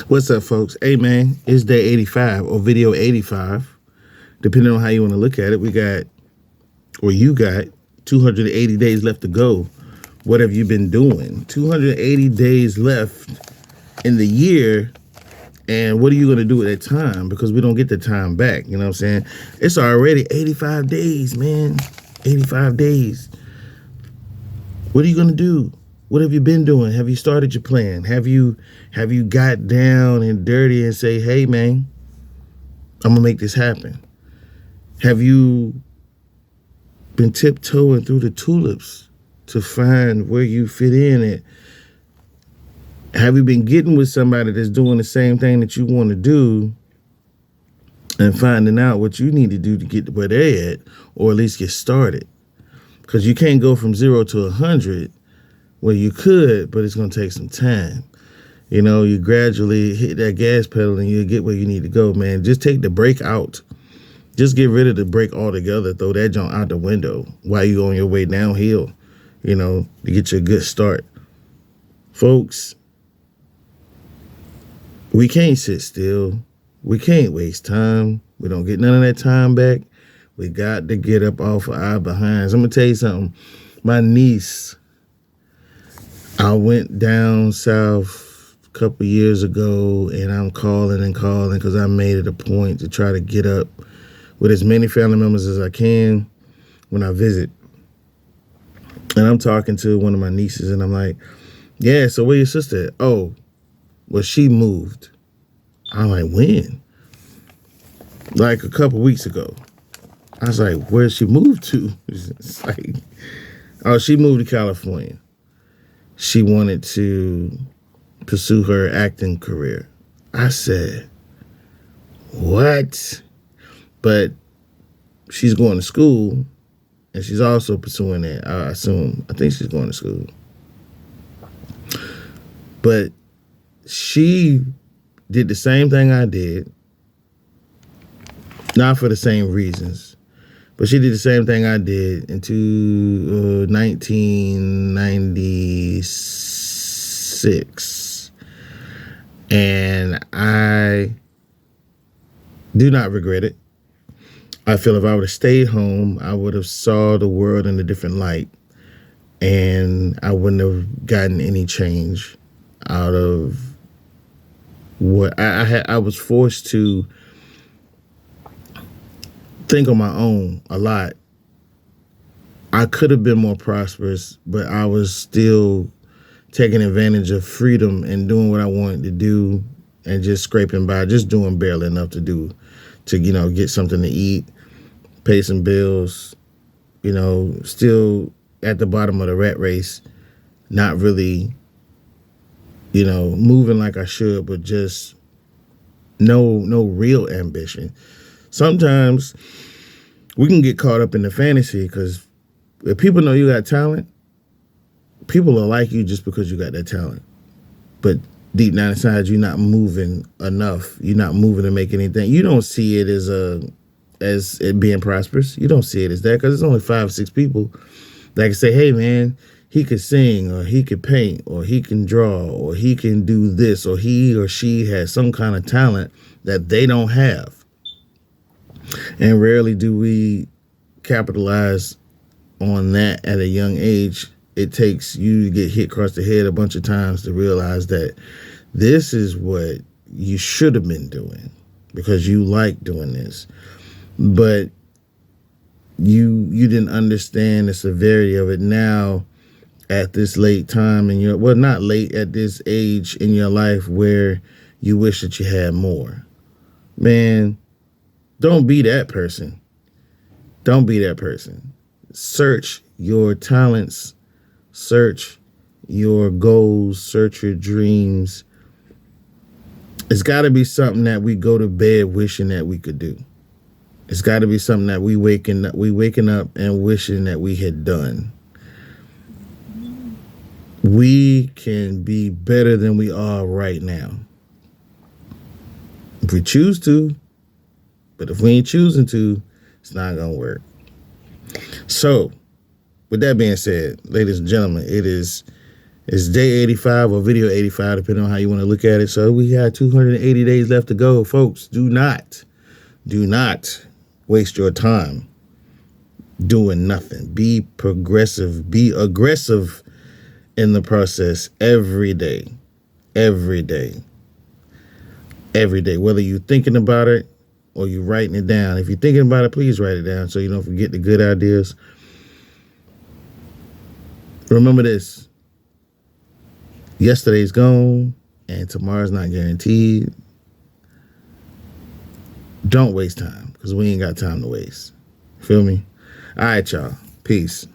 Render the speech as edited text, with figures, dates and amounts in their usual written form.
What's up, folks? Hey, man, it's day 85 or video 85. Depending on how you want to look at it, you got 280 days left to go. What have you been doing? 280 days left in the year. And what are you going to do at that time? Because we don't get the time back. You know what I'm saying? It's already 85 days, man. 85 days. What are you going to do? What have you been doing? Have you started your plan? Have you got down and dirty and say, hey, man, I'm going to make this happen? Have you been tiptoeing through the tulips to find where you fit in at? Have you been getting with somebody that's doing the same thing that you want to do and finding out what you need to do to get to where they're at, or at least get started? Because you can't go from 0 to 100. Well, you could, but it's going to take some time. You know, you gradually hit that gas pedal and you'll get where you need to go, man. Just take the brake out. Just get rid of the brake altogether. Throw that junk out the window while you're on your way downhill, you know, to get you a good start. Folks, we can't sit still. We can't waste time. We don't get none of that time back. We got to get up off of our behinds. I'm going to tell you something. My niece, I went down south a couple years ago, and I'm calling because I made it a point to try to get up with as many family members as I can when I visit. And I'm talking to one of my nieces, and I'm like, yeah, so where your sister at? Oh, well, she moved. I'm like, when? Like a couple weeks ago. I was like, where'd she move to? It's like, oh, she moved to California. She wanted to pursue her acting career. I said, what? But she's going to school, and she's also pursuing that, I assume. I think she's going to school. But she did the same thing I did, not for the same reasons, but she did the same thing I did in 1996. And I do not regret it. I feel if I would have stayed home, I would have saw the world in a different light, and I wouldn't have gotten any change out of what I was forced to think on my own a lot. I could have been more prosperous, but I was still taking advantage of freedom and doing what I wanted to do and just scraping by, just doing barely enough to you know, get something to eat, pay some bills, you know, still at the bottom of the rat race, not really, you know, moving like I should, but just no real ambition. Sometimes we can get caught up in the fantasy, because if people know you got talent, people will like you just because you got that talent. But deep down inside, you're not moving enough. You're not moving to make anything. You don't see it as it being prosperous. You don't see it as that, because there's only 5 or 6 people that can say, hey, man, he could sing, or he could paint, or he can draw, or he can do this, or he or she has some kind of talent that they don't have. And rarely do we capitalize on that at a young age. It takes you to get hit across the head a bunch of times to realize that this is what you should have been doing because you like doing this. But you didn't understand the severity of it now at this late time in your, well, not late, at this age in your life where you wish that you had more. Man, don't be that person. Don't be that person. Search your talents, search your goals, search your dreams. It's got to be something that we go to bed wishing that we could do. It's got to be something that we waking up and wishing that we had done. We can be better than we are right now if we choose to. But if we ain't choosing to, it's not going to work. So, with that being said, ladies and gentlemen, it is It's day 85 or video 85, depending on how you want to look at it. So we got 280 days left to go. Folks, do not waste your time doing nothing. Be progressive. Be aggressive in the process every day. Every day. Every day. Whether you're thinking about it or you're writing it down. If you're thinking about it, please write it down so you don't forget the good ideas. Remember this. Yesterday's gone and tomorrow's not guaranteed. Don't waste time because we ain't got time to waste. Feel me? All right, y'all. Peace.